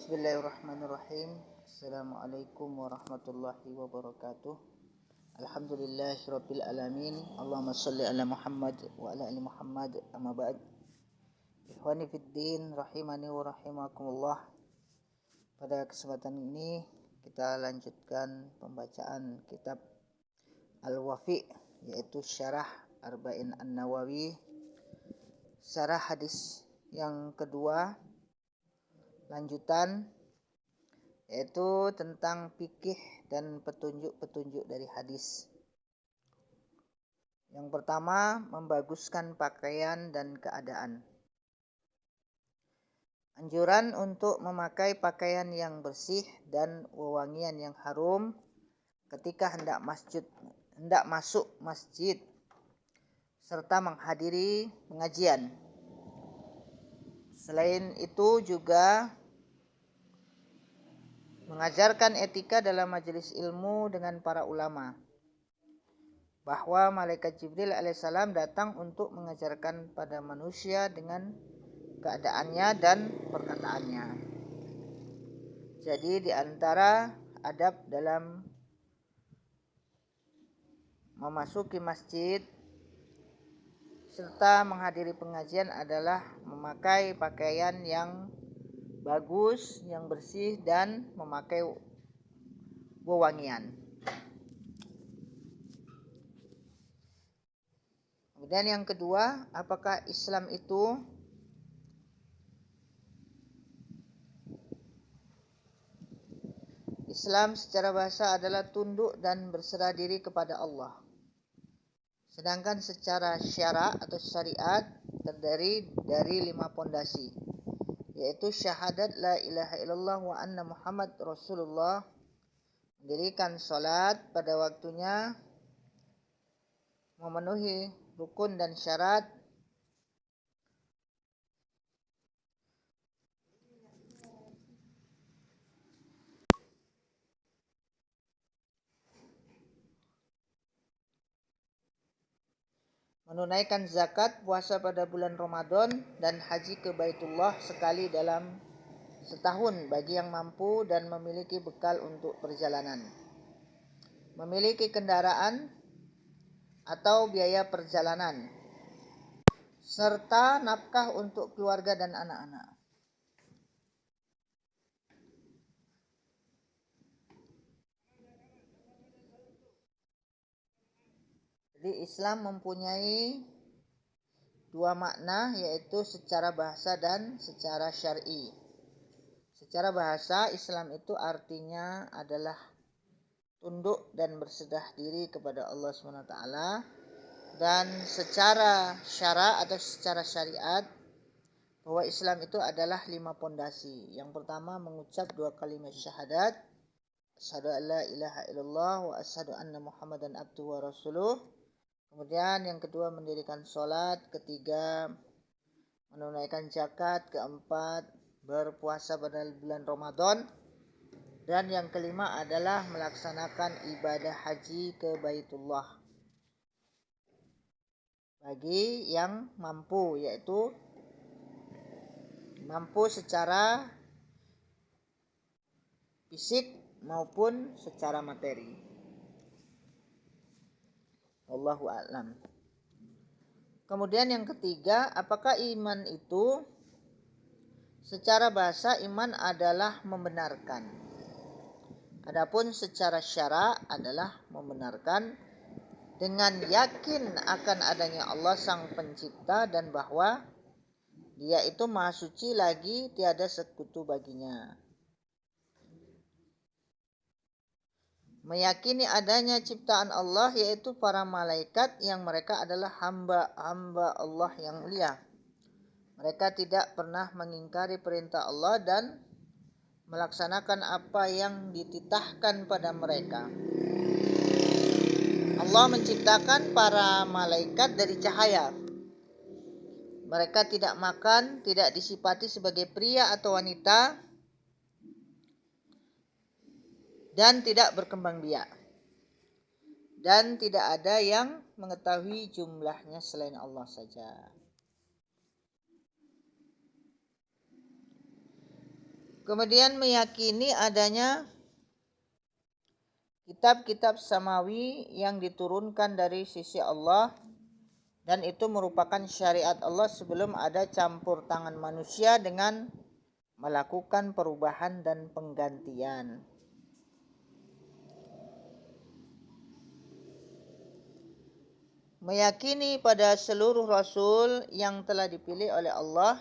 Bismillahirrahmanirrahim. Assalamualaikum warahmatullahi wabarakatuh. Alhamdulillahirabbil alamin. Allahumma shalli ala Muhammad wa ala ali Muhammad. Amma ba'd. Ikhwani fid din rahimani wa rahimakumullah. Pada kesempatan ini kita lanjutkan pembacaan kitab Al-Wafi, yaitu Syarah Arba'in An-Nawawi, syarah hadis yang kedua, lanjutan, yaitu tentang fikih dan petunjuk-petunjuk dari hadis. Yang pertama, membaguskan pakaian dan keadaan. Anjuran untuk memakai pakaian yang bersih dan wewangian yang harum ketika hendak masuk masjid serta menghadiri pengajian. Selain itu juga mengajarkan etika dalam majelis ilmu dengan para ulama, bahwa malaikat Jibril alaihissalam datang untuk mengajarkan pada manusia dengan keadaannya dan perkataannya. Jadi di antara adab dalam memasuki masjid serta menghadiri pengajian adalah memakai pakaian yang bagus, yang bersih, dan memakai wewangian. Kemudian yang kedua, apakah Islam secara bahasa adalah tunduk dan berserah diri kepada Allah. Sedangkan secara syara atau syariat terdiri dari 5 pondasi, yaitu syahadat la ilaha illallah wa anna Muhammad Rasulullah, mendirikan salat pada waktunya, memenuhi rukun dan syarat, menunaikan zakat, puasa pada bulan Ramadan, dan haji ke Baitullah sekali dalam setahun bagi yang mampu dan memiliki bekal untuk perjalanan. Memiliki kendaraan atau biaya perjalanan, serta nafkah untuk keluarga dan anak-anak. Jadi Islam mempunyai 2 makna, yaitu secara bahasa dan secara syar'i. Secara bahasa, Islam itu artinya adalah tunduk dan berserah diri kepada Allah SWT. Dan secara syara atau secara syariat, bahwa Islam itu adalah 5 pondasi. Yang pertama, mengucap 2 kalimat syahadat, asyhadu an la ilaha illallah wa asyhadu anna Muhammadan abduhu wa rasuluh. Kemudian yang kedua, mendirikan sholat. Ketiga, menunaikan zakat. Keempat, berpuasa pada bulan Ramadan. Dan yang kelima adalah melaksanakan ibadah haji ke Baitullah bagi yang mampu, yaitu mampu secara fisik maupun secara materi. Wallahu a'lam. Kemudian yang ketiga, apakah iman itu? Secara bahasa, iman adalah membenarkan. Adapun secara syara adalah membenarkan dengan yakin akan adanya Allah Sang Pencipta dan bahwa Dia itu Maha Suci lagi tiada sekutu baginya. Meyakini adanya ciptaan Allah, yaitu para malaikat yang mereka adalah hamba-hamba Allah yang mulia. Mereka tidak pernah mengingkari perintah Allah dan melaksanakan apa yang dititahkan pada mereka. Allah menciptakan para malaikat dari cahaya. Mereka tidak makan, tidak disifati sebagai pria atau wanita, dan tidak berkembang biak. Dan tidak ada yang mengetahui jumlahnya selain Allah saja. Kemudian meyakini adanya kitab-kitab samawi yang diturunkan dari sisi Allah, dan itu merupakan syariat Allah sebelum ada campur tangan manusia dengan melakukan perubahan dan penggantian. Meyakini pada seluruh rasul yang telah dipilih oleh Allah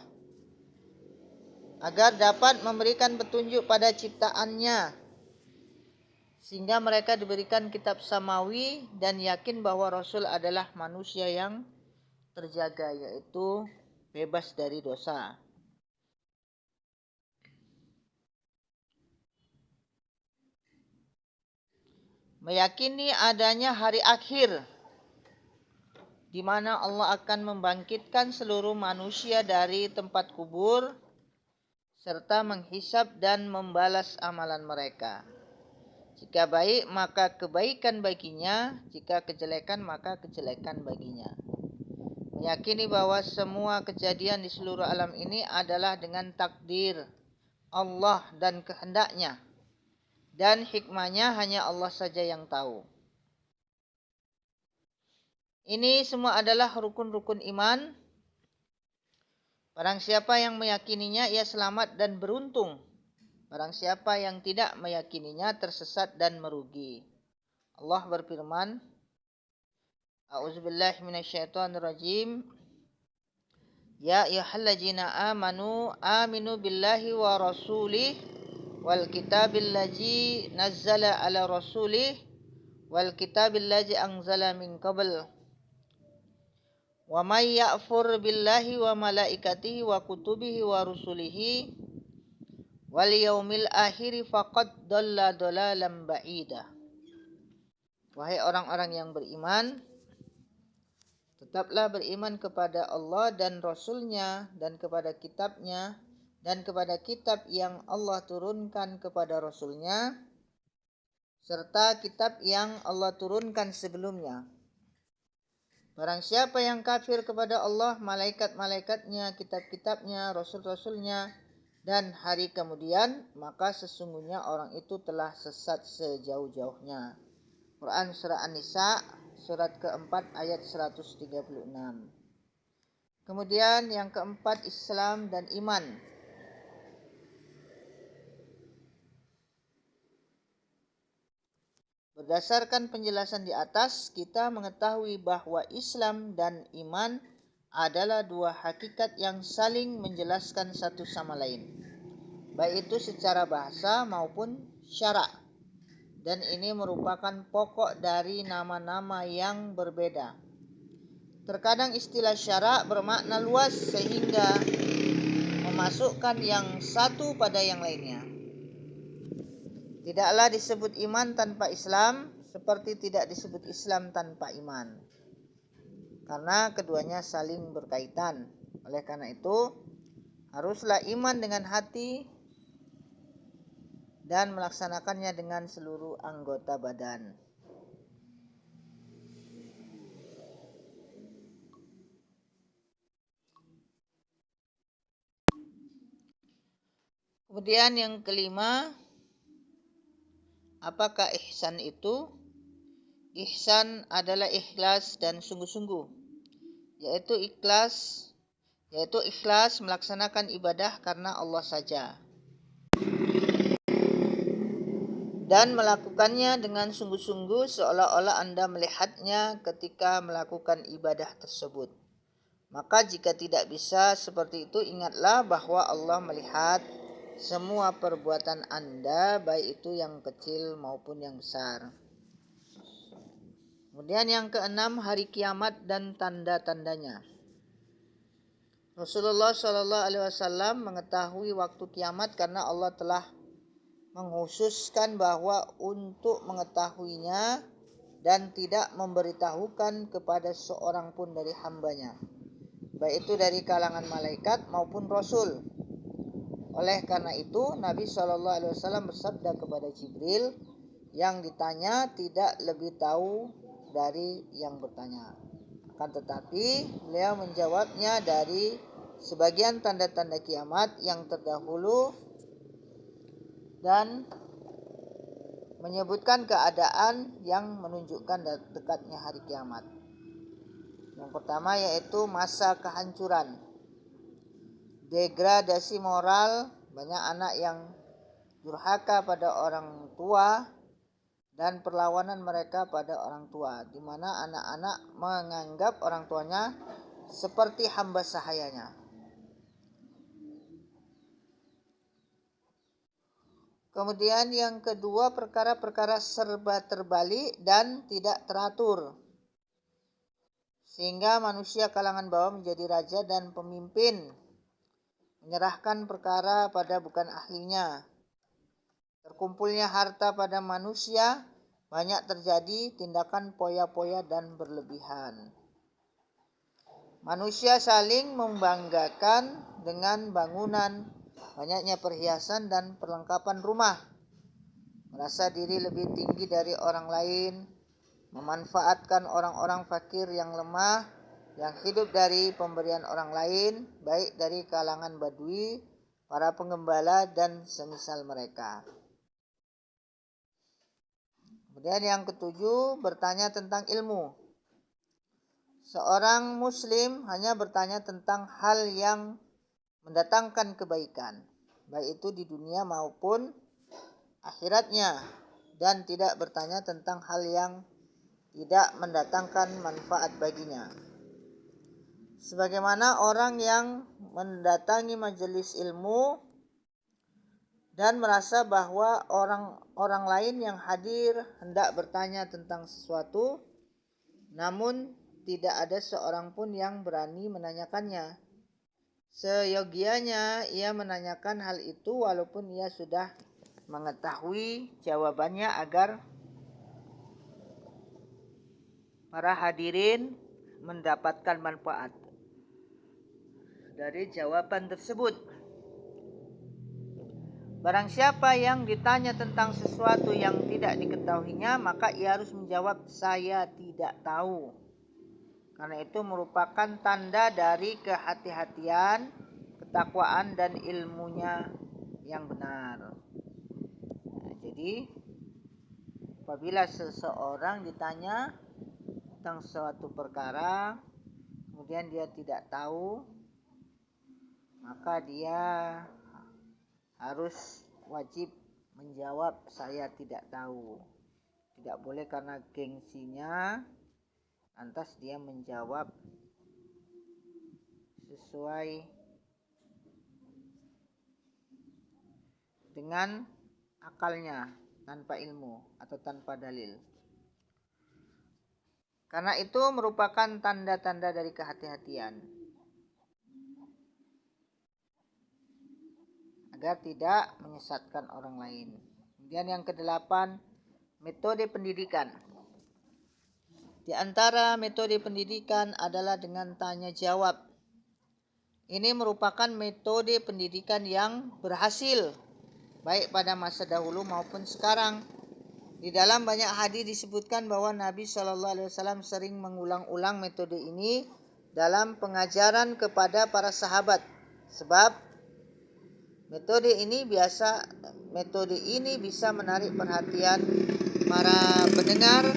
agar dapat memberikan petunjuk pada ciptaannya, sehingga mereka diberikan kitab samawi, dan yakin bahwa rasul adalah manusia yang terjaga, yaitu bebas dari dosa. Meyakini adanya hari akhir di mana Allah akan membangkitkan seluruh manusia dari tempat kubur serta menghisab dan membalas amalan mereka. Jika baik maka kebaikan baginya, jika kejelekan maka kejelekan baginya. Meyakini bahwa semua kejadian di seluruh alam ini adalah dengan takdir Allah dan kehendaknya, dan hikmahnya hanya Allah saja yang tahu. Ini semua adalah rukun-rukun iman. Barang siapa yang meyakininya, ia selamat dan beruntung. Barang siapa yang tidak meyakininya, tersesat dan merugi. Allah berfirman, A'udzubillahi minasyaitonirrajim. Ya ayyuhallazina amanu aminu billahi wa rasulih wal kitabil ladzi nazzala ala rasulih wal kitabil ladzi anzala min qabl. Wa may ya'fur billahi wa malaikatihi wa kutubihi wa rusulihi wal yaumil akhir faqad dhalla dhalalan ba'ida. Wahai orang-orang yang beriman, tetaplah beriman kepada Allah dan Rasul-Nya, dan kepada kitabnya, dan kepada kitab yang Allah turunkan kepada Rasul-Nya, serta kitab yang Allah turunkan sebelumnya. Barang siapa yang kafir kepada Allah, malaikat-malaikatnya, kitab-kitabnya, rasul-rasulnya, dan hari kemudian, maka sesungguhnya orang itu telah sesat sejauh-jauhnya. Quran Surah An-Nisa, surat keempat ayat 136. Kemudian yang keempat, Islam dan iman. Berdasarkan penjelasan di atas, kita mengetahui bahwa Islam dan iman adalah dua hakikat yang saling menjelaskan satu sama lain, baik itu secara bahasa maupun syarak. Dan ini merupakan pokok dari nama-nama yang berbeda. Terkadang istilah syarak bermakna luas sehingga memasukkan yang satu pada yang lainnya. Tidaklah disebut iman tanpa Islam, seperti tidak disebut Islam tanpa iman, karena keduanya saling berkaitan. Oleh karena itu, haruslah iman dengan hati dan melaksanakannya dengan seluruh anggota badan. Kemudian yang kelima, apakah ihsan itu? Ihsan adalah ikhlas dan sungguh-sungguh, yaitu ikhlas melaksanakan ibadah karena Allah saja, dan melakukannya dengan sungguh-sungguh seolah-olah Anda melihatnya ketika melakukan ibadah tersebut. Maka jika tidak bisa seperti itu, ingatlah bahwa Allah melihat semua perbuatan Anda, baik itu yang kecil maupun yang besar. Kemudian yang keenam, hari kiamat dan tanda-tandanya. Rasulullah SAW mengetahui waktu kiamat karena Allah telah menghususkan bahwa untuk mengetahuinya dan tidak memberitahukan kepada seorang pun dari hambanya, baik itu dari kalangan malaikat maupun rasul. Oleh karena itu, Nabi SAW bersabda kepada Jibril yang ditanya tidak lebih tahu dari yang bertanya. Akan tetapi, beliau menjawabnya dari sebagian tanda-tanda kiamat yang terdahulu dan menyebutkan keadaan yang menunjukkan dekatnya hari kiamat. Yang pertama yaitu masa kehancuran, degradasi moral, banyak anak yang durhaka pada orang tua dan perlawanan mereka pada orang tua, di mana anak-anak menganggap orang tuanya seperti hamba sahayanya. Kemudian yang kedua, perkara-perkara serba terbalik dan tidak teratur, sehingga manusia kalangan bawah menjadi raja dan pemimpin, menyerahkan perkara pada bukan ahlinya. Terkumpulnya harta pada manusia, banyak terjadi tindakan poya-poya dan berlebihan. Manusia saling membanggakan dengan bangunan, banyaknya perhiasan dan perlengkapan rumah, merasa diri lebih tinggi dari orang lain, memanfaatkan orang-orang fakir yang lemah, yang hidup dari pemberian orang lain, baik dari kalangan badui, para penggembala, dan semisal mereka. Kemudian yang ketujuh, bertanya tentang ilmu. Seorang muslim hanya bertanya tentang hal yang mendatangkan kebaikan, baik itu di dunia maupun akhiratnya, dan tidak bertanya tentang hal yang tidak mendatangkan manfaat baginya. Sebagaimana orang yang mendatangi majelis ilmu dan merasa bahwa orang lain yang hadir hendak bertanya tentang sesuatu, namun tidak ada seorang pun yang berani menanyakannya. Seyogianya ia menanyakan hal itu walaupun ia sudah mengetahui jawabannya, agar para hadirin mendapatkan manfaat dari jawaban tersebut. Barang siapa yang ditanya tentang sesuatu yang tidak diketahuinya, maka ia harus menjawab, saya tidak tahu. Karena itu merupakan tanda dari kehati-hatian, ketakwaan, dan ilmunya yang benar. Jadi apabila seseorang ditanya tentang suatu perkara, kemudian dia tidak tahu, maka dia harus wajib menjawab, saya tidak tahu. Tidak boleh karena gengsinya lantas dia menjawab sesuai dengan akalnya, tanpa ilmu atau tanpa dalil. Karena itu merupakan tanda-tanda dari kehati-hatian, agar tidak menyesatkan orang lain. Kemudian yang kedelapan, metode pendidikan. Di antara metode pendidikan adalah dengan tanya jawab. Ini merupakan metode pendidikan yang berhasil, baik pada masa dahulu maupun sekarang. Di dalam banyak hadis disebutkan bahwa Nabi SAW sering mengulang-ulang metode ini dalam pengajaran kepada para sahabat. Sebab metode ini bisa menarik perhatian para pendengar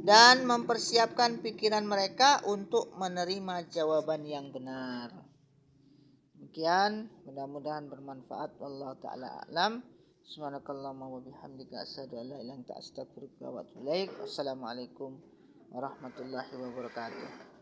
dan mempersiapkan pikiran mereka untuk menerima jawaban yang benar. Demikian, mudah-mudahan bermanfaat. Wallahu taala a'lam. Subhanakallahumma wa bihamdika asyhadu an la ilaha illa anta astaghfiruka wa atubu ilaik. Wassalamualaikum warahmatullahi wabarakatuh.